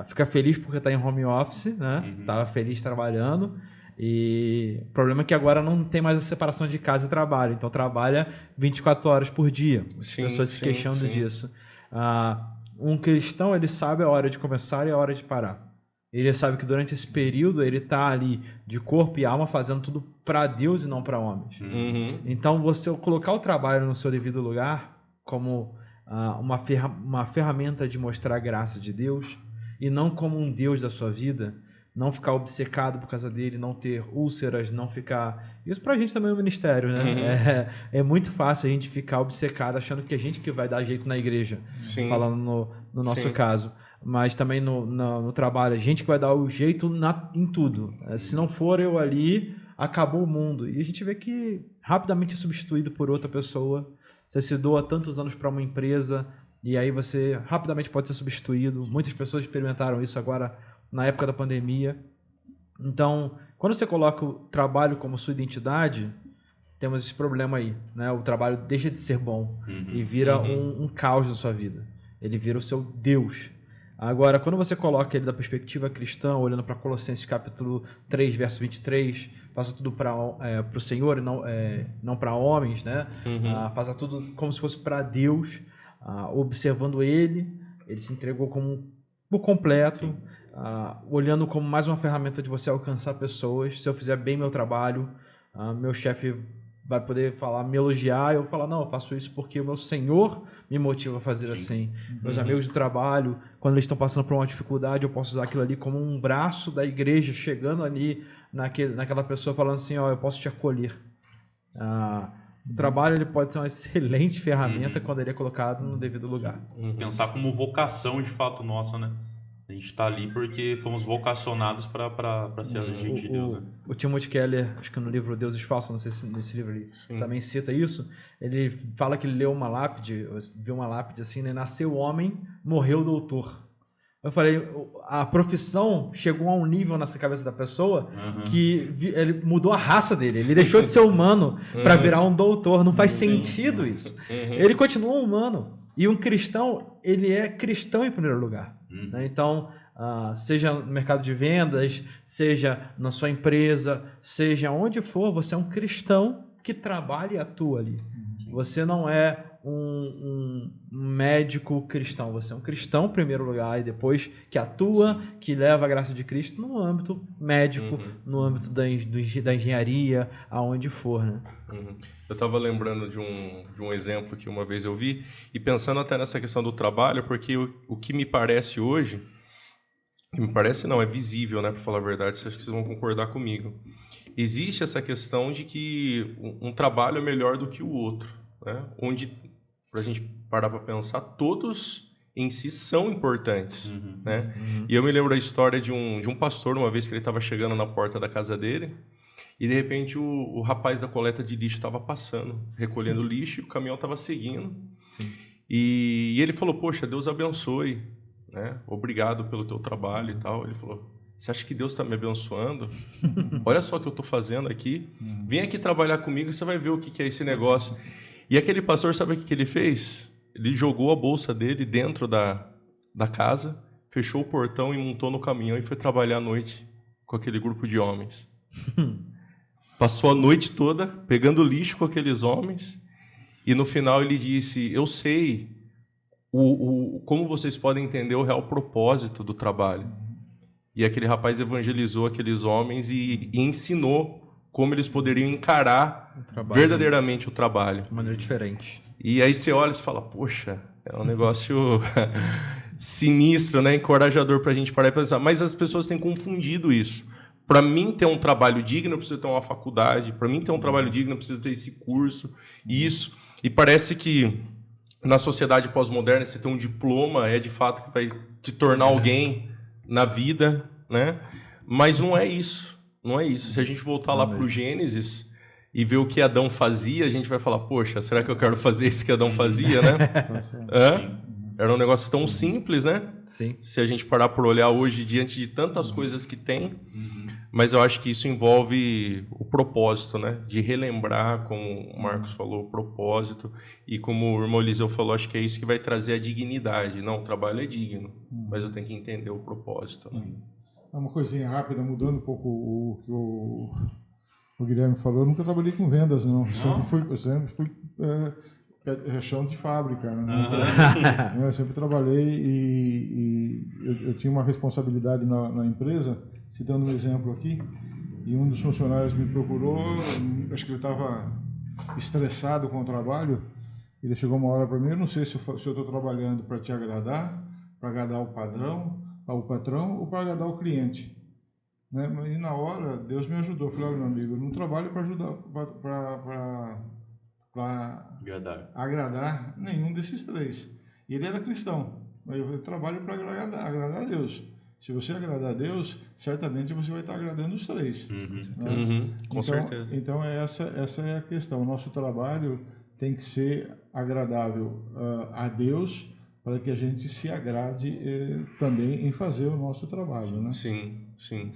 fica feliz porque está em home office, né? Tá feliz trabalhando. E o problema é que agora não tem mais a separação de casa e trabalho. Então trabalha 24 horas por dia. As pessoas se queixando disso. Um cristão, ele sabe a hora de começar e a hora de parar. Ele sabe que durante esse período ele está ali de corpo e alma fazendo tudo para Deus e não para homens. Então você colocar o trabalho no seu devido lugar como uma ferramenta de mostrar a graça de Deus e não como um Deus da sua vida, não ficar obcecado por causa dele, não ter úlceras, não ficar... Isso pra gente também é um ministério, né? É muito fácil a gente ficar obcecado achando que a gente que vai dar jeito na igreja, falando no nosso caso. Mas também no trabalho, a gente que vai dar o jeito em tudo. Se não for eu ali, acabou o mundo. E a gente vê que rapidamente é substituído por outra pessoa. Você se doa tantos anos para uma empresa e aí você rapidamente pode ser substituído. Muitas pessoas experimentaram isso agora na época da pandemia. Então, quando você coloca o trabalho como sua identidade, temos esse problema aí, né? O trabalho deixa de ser bom e vira um caos na sua vida. Ele vira o seu Deus. Agora, quando você coloca ele da perspectiva cristã, olhando para Colossenses capítulo 3, verso 23, faça tudo para o Senhor e não para homens, né? Faça tudo como se fosse para Deus, observando Ele se entregou como por completo, olhando como mais uma ferramenta de você alcançar pessoas. Se eu fizer bem meu trabalho, meu chefe vai poder me elogiar, eu vou falar, não, eu faço isso porque o meu Senhor me motiva a fazer assim. Meus amigos de trabalho, quando eles estão passando por uma dificuldade, eu posso usar aquilo ali como um braço da igreja, chegando ali naquela pessoa, falando assim, eu posso te acolher. O trabalho ele pode ser uma excelente ferramenta quando ele é colocado no devido lugar. Pensar como vocação de fato nossa, né? A gente está ali porque fomos vocacionados para ser agente de Deus. Né? O Timothy Keller, acho que no livro Deuses Falsos, não sei se nesse livro ele também cita isso, ele fala que ele viu uma lápide assim, né? Nasceu homem, morreu doutor. Eu falei, a profissão chegou a um nível nessa cabeça da pessoa que ele mudou a raça dele. Ele deixou de ser humano para virar um doutor. Não faz sentido isso. Ele continua um humano. E um cristão, ele é cristão em primeiro lugar. Né? Então, seja no mercado de vendas, seja na sua empresa, seja onde for, você é um cristão que trabalha e atua ali. Você não é um médico cristão, você é um cristão em primeiro lugar e depois que atua, que leva a graça de Cristo no âmbito médico, no âmbito da engenharia, aonde for, né? Eu estava lembrando de um exemplo que uma vez eu vi e pensando até nessa questão do trabalho, porque o que me parece hoje, é visível, né, para falar a verdade, acho que vocês vão concordar comigo. Existe essa questão de que um trabalho é melhor do que o outro, né? Onde, para a gente parar para pensar, todos em si são importantes, né? E eu me lembro da história de um pastor, uma vez que ele estava chegando na porta da casa dele, e de repente o rapaz da coleta de lixo estava passando, recolhendo lixo, e o caminhão estava seguindo. E ele falou, poxa, Deus abençoe, né? Obrigado pelo teu trabalho e tal. Ele falou, você acha que Deus está me abençoando? Olha só o que eu estou fazendo aqui. Vem aqui trabalhar comigo e você vai ver o que é esse negócio. E aquele pastor, sabe o que ele fez? Ele jogou a bolsa dele dentro da casa, fechou o portão e montou no caminhão e foi trabalhar à noite com aquele grupo de homens. Passou a noite toda pegando lixo com aqueles homens e no final ele disse, eu sei como vocês podem entender o real propósito do trabalho. E aquele rapaz evangelizou aqueles homens e ensinou como eles poderiam encarar verdadeiramente o trabalho. De maneira diferente. E aí você olha e fala, poxa, é um negócio sinistro, né? Encorajador para a gente parar e pensar. Mas as pessoas têm confundido isso. Para mim ter um trabalho digno, eu preciso ter uma faculdade. Para mim ter um trabalho digno, eu preciso ter esse curso. Isso. E parece que na sociedade pós-moderna, você ter um diploma é de fato que vai te tornar alguém na vida, né? Mas não é isso. Não é isso. Se a gente voltar lá para o Gênesis e ver o que Adão fazia, a gente vai falar, poxa, será que eu quero fazer isso que Adão fazia, né? Era um negócio tão simples, né? Sim. Se a gente parar por olhar hoje, diante de tantas coisas que tem. Mas eu acho que isso envolve o propósito, né? De relembrar, como o Marcos falou, o propósito. E como o irmão Eliseu falou, acho que é isso que vai trazer a dignidade. Não, o trabalho é digno, mas eu tenho que entender o propósito. Uma coisinha rápida, mudando um pouco o que o Guilherme falou. Eu nunca trabalhei com vendas, não. Sempre fui chão de fábrica. Né? Eu sempre trabalhei e eu tinha uma responsabilidade na empresa. Citando um exemplo aqui, e um dos funcionários me procurou, acho que ele estava estressado com o trabalho. Ele chegou uma hora para mim, eu não sei se eu estou trabalhando para te agradar, para agradar o patrão ou para agradar o cliente. Né? E na hora, Deus me ajudou. Eu falei, olha, meu amigo, eu não trabalho para ajudar, para agradar nenhum desses três. E ele era cristão, mas eu trabalho para agradar a Deus. Se você agradar a Deus, certamente você vai estar agradando os três. Com certeza. Então essa é a questão. O nosso trabalho tem que ser agradável a Deus, para que a gente se agrade também em fazer o nosso trabalho. Né? Sim.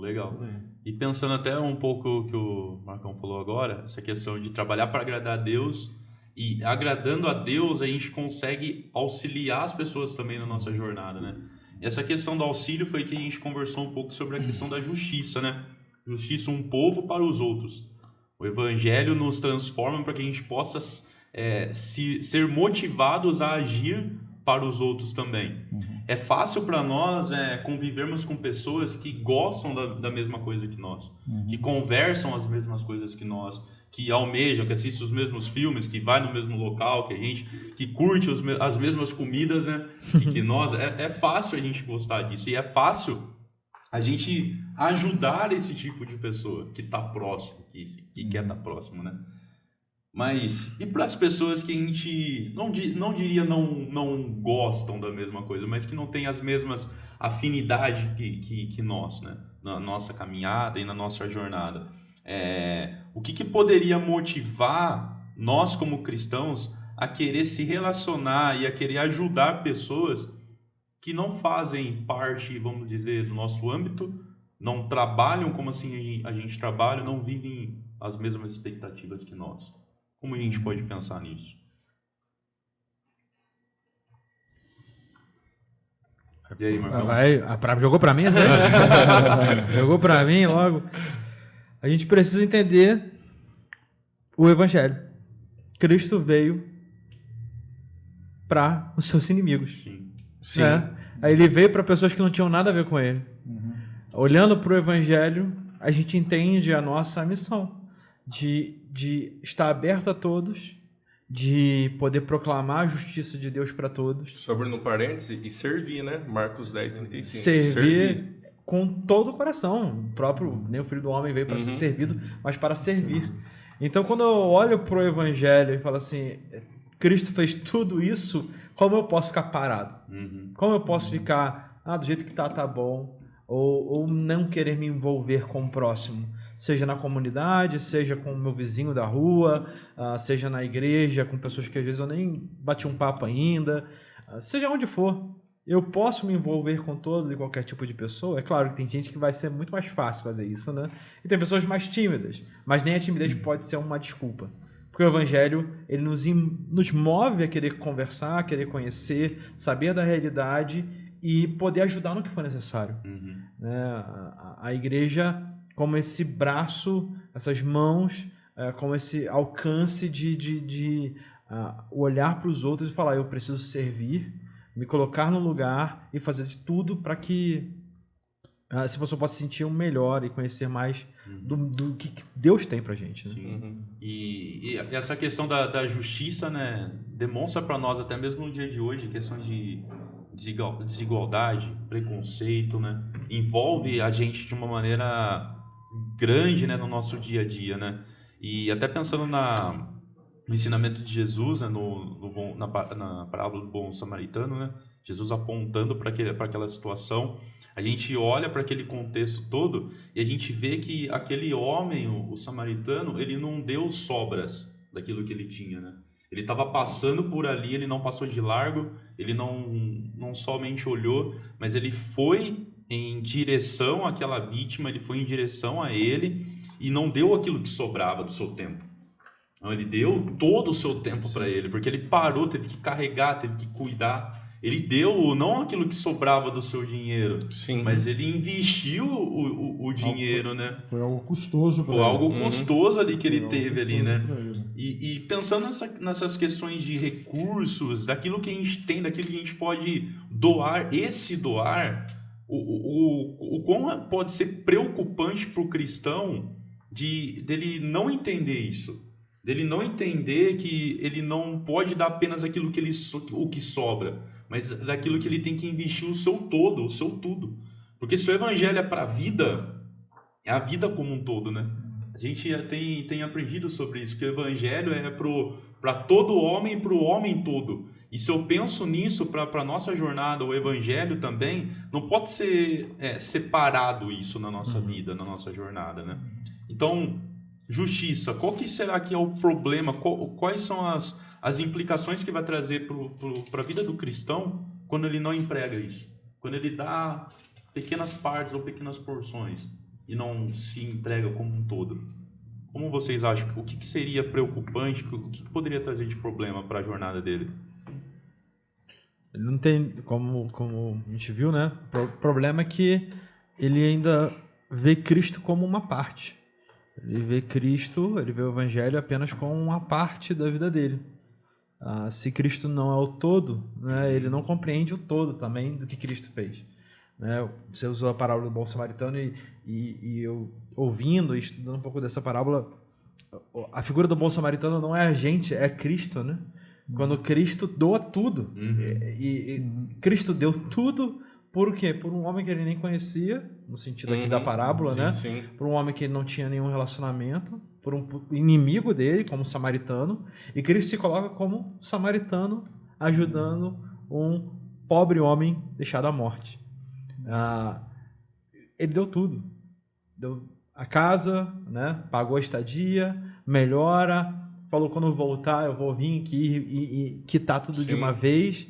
Legal. E pensando até um pouco o que o Marcão falou agora, essa questão de trabalhar para agradar a Deus, e agradando a Deus a gente consegue auxiliar as pessoas também na nossa jornada, né? Essa questão do auxílio foi que a gente conversou um pouco sobre a questão da justiça, né? Justiça um povo para os outros. O Evangelho nos transforma para que a gente possa ser motivados a agir para os outros também. É fácil para nós convivermos com pessoas que gostam da mesma coisa que nós, que conversam as mesmas coisas que nós, que almejam, que assistem os mesmos filmes, que vai no mesmo local que a gente, que curte as mesmas comidas, né? que nós. É fácil a gente gostar disso e é fácil a gente ajudar esse tipo de pessoa que está próximo, que quer estar próximo, né? Mas e para as pessoas que a gente não diria não gostam da mesma coisa, mas que não têm as mesmas afinidades que nós, né? Na nossa caminhada e na nossa jornada. O que poderia motivar nós como cristãos a querer se relacionar e a querer ajudar pessoas que não fazem parte, vamos dizer, do nosso âmbito, não trabalham como assim a gente trabalha, não vivem as mesmas expectativas que nós? Como a gente pode pensar nisso? E aí, Marcão? Jogou pra mim, né? Jogou pra mim logo. A gente precisa entender o Evangelho. Cristo veio para os seus inimigos. Sim. Aí ele veio para pessoas que não tinham nada a ver com ele. Olhando para o Evangelho, a gente entende a nossa missão de estar aberto a todos, de poder proclamar a justiça de Deus para todos. Sobre no parêntese, e servir, né? Marcos 10:35. Servir com todo o coração. Nem o Filho do Homem veio para ser servido, mas para servir. Então, quando eu olho para o Evangelho e falo assim, Cristo fez tudo isso, como eu posso ficar parado? Como eu posso ficar, do jeito que tá bom, ou não querer me envolver com o próximo? Seja na comunidade, seja com o meu vizinho da rua, seja na igreja, com pessoas que às vezes eu nem bati um papo ainda, seja onde for. Eu posso me envolver com todo e qualquer tipo de pessoa. É claro que tem gente que vai ser muito mais fácil fazer isso, né? E tem pessoas mais tímidas, mas nem a timidez pode ser uma desculpa. Porque o Evangelho, ele nos move a querer conversar, a querer conhecer, saber da realidade e poder ajudar no que for necessário. A igreja, como esse braço, essas mãos, como esse alcance de olhar para os outros e falar, eu preciso servir, me colocar no lugar e fazer de tudo para que essa pessoa possa sentir um melhor e conhecer mais do que Deus tem pra gente. Né? Sim. E essa questão da justiça, né, demonstra para nós até mesmo no dia de hoje, questão de desigualdade, preconceito, né, envolve a gente de uma maneira grande, né, no nosso dia a dia, né? E até pensando no ensinamento de Jesus, né, na parábola do bom samaritano, né, Jesus apontando para aquela situação, a gente olha para aquele contexto todo e a gente vê que aquele homem, o samaritano, ele não deu sobras daquilo que ele tinha, né? Ele estava passando por ali, ele não passou de largo, ele não somente olhou, mas ele foi em direção àquela vítima, ele foi em direção a ele e não deu aquilo que sobrava do seu tempo. Não, ele deu todo o seu tempo para ele, porque ele parou, teve que carregar, teve que cuidar. Ele deu não aquilo que sobrava do seu dinheiro, Sim. mas ele investiu o dinheiro, né? Foi algo custoso para Foi ele. algo custoso ali que ele Foi algo teve ali, custoso né? pra ele. E pensando nessas questões de recursos, daquilo que a gente tem, daquilo que a gente pode doar, o quão pode ser preocupante para o cristão dele não entender isso. Dele não entender que ele não pode dar apenas aquilo que o que sobra, mas daquilo que ele tem que investir o seu todo, o seu tudo. Porque se o evangelho é para a vida, é a vida como um todo, né? A gente tem aprendido sobre isso, que o evangelho é para todo homem e para o homem todo. E se eu penso nisso para a nossa jornada, o evangelho também, não pode ser separado isso na nossa vida, na nossa jornada, né? Então, justiça, qual que será que é o problema? Quais são as implicações que vai trazer para a vida do cristão quando ele não emprega isso? Quando ele dá pequenas partes ou pequenas porções e não se entrega como um todo? Como vocês acham? O que seria preocupante? O que poderia trazer de problema para a jornada dele? Ele não tem, como a gente viu, né? O problema é que ele ainda vê Cristo como uma parte. Ele vê Cristo, ele vê o Evangelho apenas como uma parte da vida dele. Se Cristo não é o todo, né, ele não compreende o todo também do que Cristo fez. Né? Você usou a parábola do bom samaritano e eu, ouvindo e estudando um pouco dessa parábola, a figura do bom samaritano não é a gente, é Cristo, né? Quando Cristo doa tudo. E Cristo deu tudo por quê? Por um homem que ele nem conhecia, no sentido aqui da parábola, sim, né? Sim. Por um homem que ele não tinha nenhum relacionamento, por um inimigo dele, como samaritano, e Cristo se coloca como samaritano, ajudando um pobre homem deixado à morte. Ele deu tudo. Deu a casa, né? Pagou a estadia, melhora, falou, quando eu voltar eu vou vir aqui e quitar tudo de uma vez.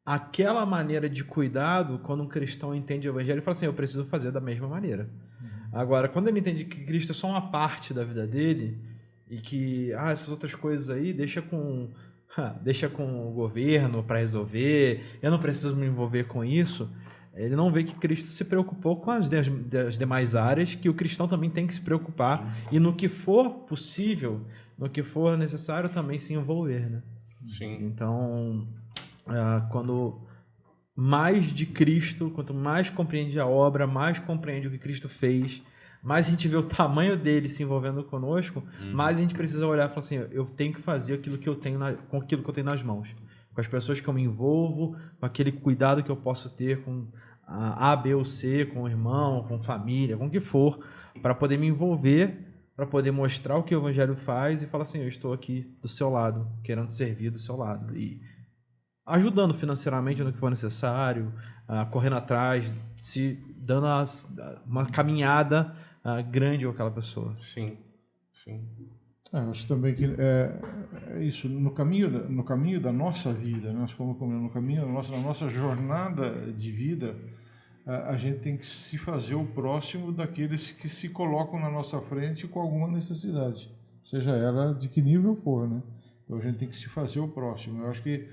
Aquela maneira de cuidado, quando um cristão entende o evangelho, ele fala assim, eu preciso fazer da mesma maneira. Agora, quando ele entende que Cristo é só uma parte da vida dele e que essas outras coisas aí deixa com o governo para resolver, eu não preciso me envolver com isso, ele não vê que Cristo se preocupou com as demais áreas, que o cristão também tem que se preocupar e no que for possível, no que for necessário também se envolver, né? Sim. Então, quando mais de Cristo, quanto mais compreende a obra, mais compreende o que Cristo fez, mais a gente vê o tamanho dele se envolvendo conosco, mais a gente precisa olhar e falar assim, eu tenho que fazer aquilo que eu tenho com aquilo que eu tenho nas mãos, com as pessoas que eu me envolvo, com aquele cuidado que eu posso ter com A, B ou C, com o irmão, com família, com o que for, para poder me envolver, para poder mostrar o que o Evangelho faz e falar assim, eu estou aqui do seu lado, querendo servir do seu lado. E ajudando financeiramente no que for necessário, correndo atrás, se dando uma caminhada grande com aquela pessoa. Sim, sim. Eu acho também que é isso, no caminho da nossa vida, nós como no caminho da nossa jornada de vida, a gente tem que se fazer o próximo daqueles que se colocam na nossa frente com alguma necessidade, seja ela de que nível for, né? Então a gente tem que se fazer o próximo. Eu acho que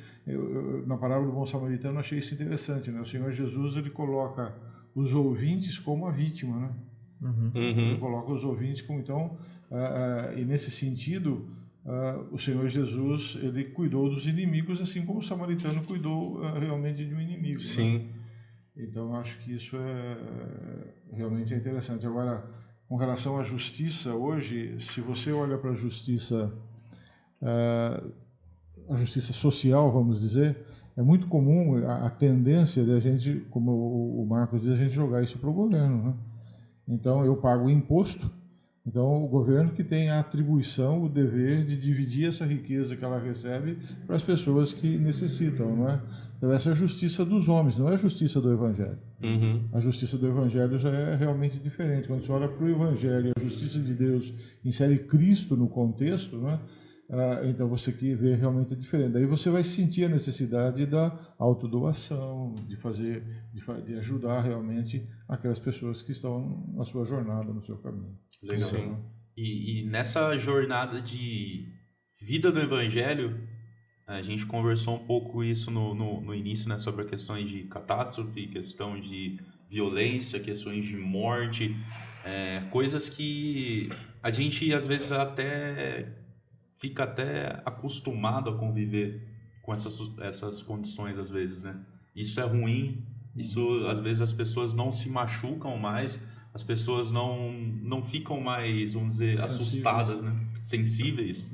na parábola do bom samaritano eu achei isso interessante, né? O Senhor Jesus, ele coloca os ouvintes como a vítima, né? Ele coloca os ouvintes como, então, e nesse sentido, o Senhor Jesus, ele cuidou dos inimigos, assim como o samaritano cuidou realmente de um inimigo. Sim. Né? Então eu acho que isso realmente é interessante. Agora, com relação à justiça, hoje, se você olha para a justiça social, vamos dizer, é muito comum a tendência de a gente, como o Marcos diz, a gente jogar isso para o governo, né? Então, eu pago imposto, então o governo que tem a atribuição, o dever de dividir essa riqueza que ela recebe para as pessoas que necessitam, não é? Então, essa é a justiça dos homens, não é a justiça do Evangelho. A justiça do Evangelho já é realmente diferente. Quando você olha para o Evangelho, a justiça de Deus insere Cristo no contexto, não é? então você que vê realmente a diferença. Daí você vai sentir a necessidade da autodoação, de ajudar realmente aquelas pessoas que estão na sua jornada, no seu caminho. Legal. Sim. E nessa jornada de vida do Evangelho, a gente conversou um pouco isso no início, né, sobre questões de catástrofe, questão de violência, questões de morte, coisas que a gente às vezes fica até acostumado a conviver com essas condições às vezes, né? Isso é ruim, isso às vezes as pessoas não se machucam mais, as pessoas não ficam mais, vamos dizer, assustadas, né? Sensíveis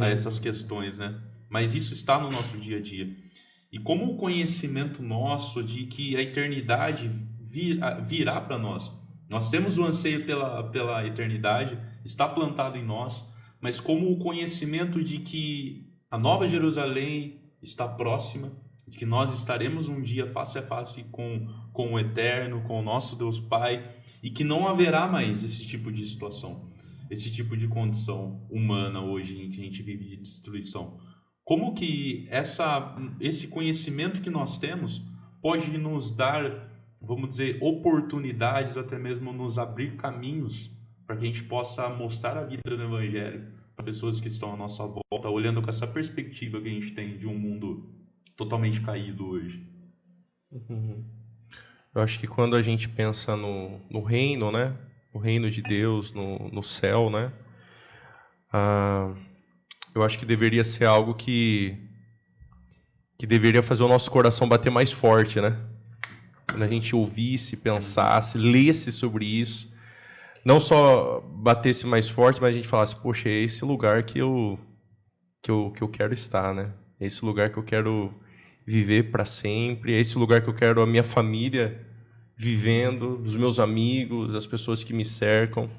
a essas questões, né? Mas isso está no nosso dia a dia. E como o conhecimento nosso de que a eternidade virá para nós. Nós temos o anseio pela eternidade, está plantado em nós, mas como o conhecimento de que a Nova Jerusalém está próxima, de que nós estaremos um dia face a face com o Eterno, com o nosso Deus Pai, e que não haverá mais esse tipo de situação, esse tipo de condição humana hoje em que a gente vive de destruição. Como que esse conhecimento que nós temos pode nos dar, vamos dizer, oportunidades, até mesmo nos abrir caminhos para que a gente possa mostrar a vida do Evangelho para pessoas que estão à nossa volta, olhando com essa perspectiva que a gente tem de um mundo totalmente caído hoje. Eu acho que quando a gente pensa no reino, né? O reino de Deus, no céu, né? Eu acho que deveria ser algo que deveria fazer o nosso coração bater mais forte, né? Quando a gente ouvisse, pensasse, lesse sobre isso, não só batesse mais forte, mas a gente falasse, poxa, é esse lugar que eu quero estar, né? É esse lugar que eu quero viver para sempre, é esse lugar que eu quero a minha família vivendo, os meus amigos, as pessoas que me cercam.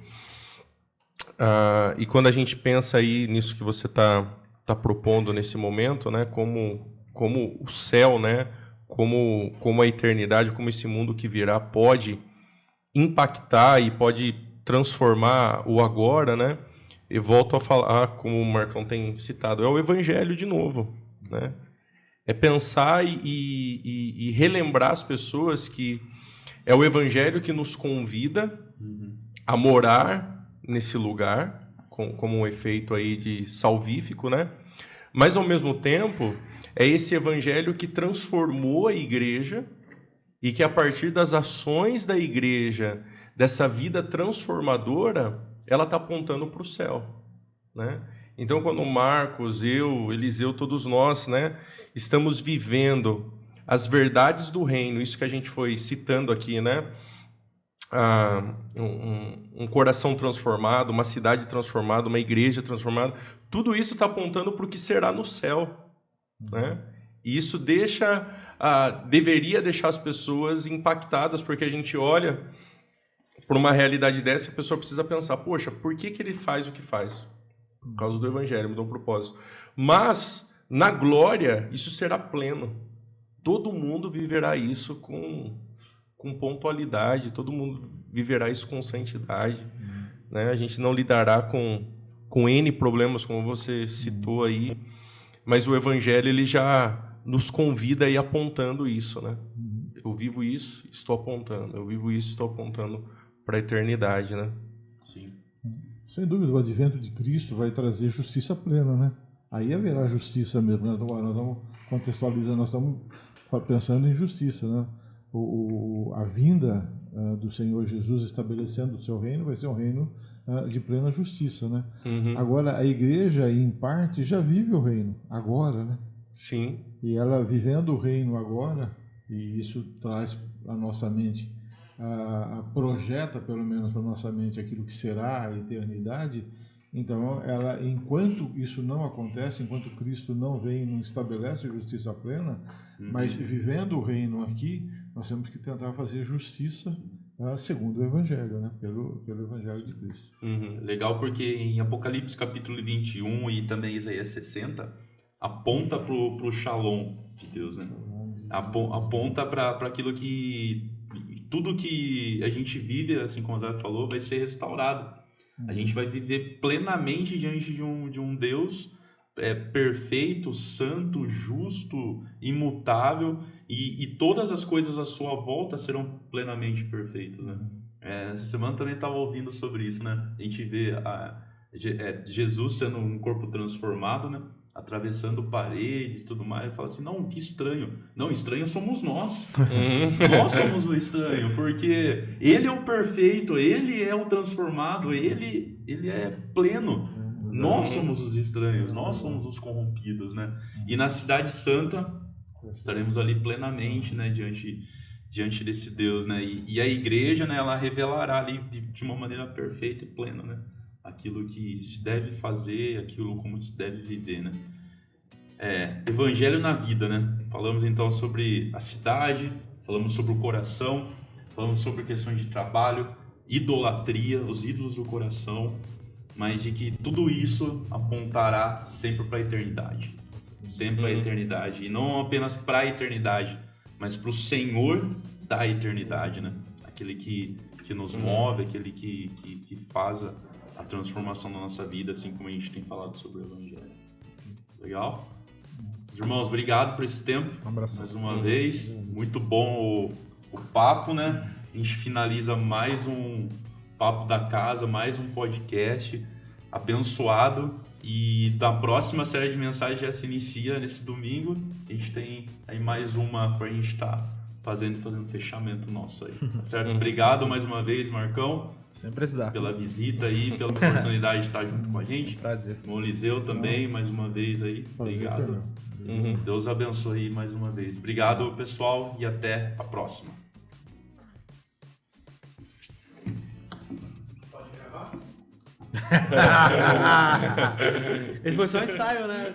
E quando a gente pensa aí nisso que você tá propondo nesse momento, né? Como o céu, né? Como a eternidade, como esse mundo que virá pode impactar e pode transformar o agora, né? Eu volto a falar, como o Marcão tem citado, é o Evangelho de novo, né? É pensar e relembrar as pessoas que é o Evangelho que nos convida a morar nesse lugar, como um efeito aí de salvífico, né? Mas, ao mesmo tempo, é esse Evangelho que transformou a igreja e que, a partir das ações da igreja, dessa vida transformadora, ela está apontando para o céu, né? Então, quando Marcos, eu, Eliseu, todos nós, né, estamos vivendo as verdades do reino, isso que a gente foi citando aqui, né? Um coração transformado, uma cidade transformada, uma igreja transformada, tudo isso está apontando para o que será no céu, né? E isso deveria deixar as pessoas impactadas, porque a gente olha para uma realidade dessa, a pessoa precisa pensar, poxa, por que ele faz o que faz? Por causa do Evangelho, mudou o propósito. Mas, na glória, isso será pleno. Todo mundo viverá isso com pontualidade, todo mundo viverá isso com santidade, né? A gente não lidará com N problemas, como você citou aí, mas o Evangelho ele já nos convida a ir apontando isso, né? Eu vivo isso, estou apontando. Eu vivo isso, estou apontando para a eternidade, né? Sim. Sem dúvida, o advento de Cristo vai trazer justiça plena, né? Aí haverá justiça mesmo. Nós estamos contextualizando, nós estamos pensando em justiça, né? A vinda do Senhor Jesus estabelecendo o seu reino vai ser um reino de plena justiça, né? Agora, a igreja, em parte, já vive o reino, agora, né? Sim. E ela vivendo o reino agora, e isso traz à nossa mente, projeta pelo menos para a nossa mente aquilo que será a eternidade. Então, enquanto isso não acontece, enquanto Cristo não vem e não estabelece justiça plena, mas vivendo o reino aqui, nós temos que tentar fazer justiça segundo o Evangelho, né? Pelo Evangelho de Cristo. Legal, porque em Apocalipse capítulo 21 e também Isaías 60, aponta para o Shalom de Deus, né? Aponta para aquilo que tudo que a gente vive, assim como o Zé falou, vai ser restaurado. A gente vai viver plenamente diante de um Deus perfeito, santo, justo, imutável, e todas as coisas à sua volta serão plenamente perfeitas, né? Essa semana também estava ouvindo sobre isso, né? A gente vê Jesus sendo um corpo transformado, né? Atravessando paredes e tudo mais, e fala assim, não, que estranho. Não, estranho somos nós. Nós somos o estranho, porque ele é o perfeito, ele é o transformado, ele é pleno. Nós somos os estranhos, nós somos os corrompidos, né? E na Cidade Santa estaremos ali plenamente, né, diante desse Deus, né? E a igreja, né, ela revelará ali de uma maneira perfeita e plena, né? Aquilo que se deve fazer, aquilo como se deve viver, né? Evangelho na vida, né? Falamos então sobre a cidade, falamos sobre o coração, falamos sobre questões de trabalho, idolatria, os ídolos do coração, mas de que tudo isso apontará sempre para a eternidade. Sempre para a eternidade. E não apenas para a eternidade, mas para o Senhor da eternidade, né? Aquele que nos move, aquele que faz a transformação da nossa vida, assim como a gente tem falado sobre o Evangelho. Legal? Irmãos, obrigado por esse tempo. Um abraço. Mais uma vez. Muito bom o papo, né? A gente finaliza mais um Papo da Casa, mais um podcast abençoado. E da próxima série de mensagens já se inicia nesse domingo. A gente tem aí mais uma para a gente estar fazendo um fechamento nosso aí. Tá certo? Obrigado mais uma vez, Marcão. Sem precisar. Pela visita aí, pela oportunidade de estar junto com a gente. Prazer. O Eliseu também, mais uma vez aí. Obrigado. Deus abençoe mais uma vez. Obrigado, pessoal, e até a próxima. Pode gravar? Esse foi só um ensaio, né?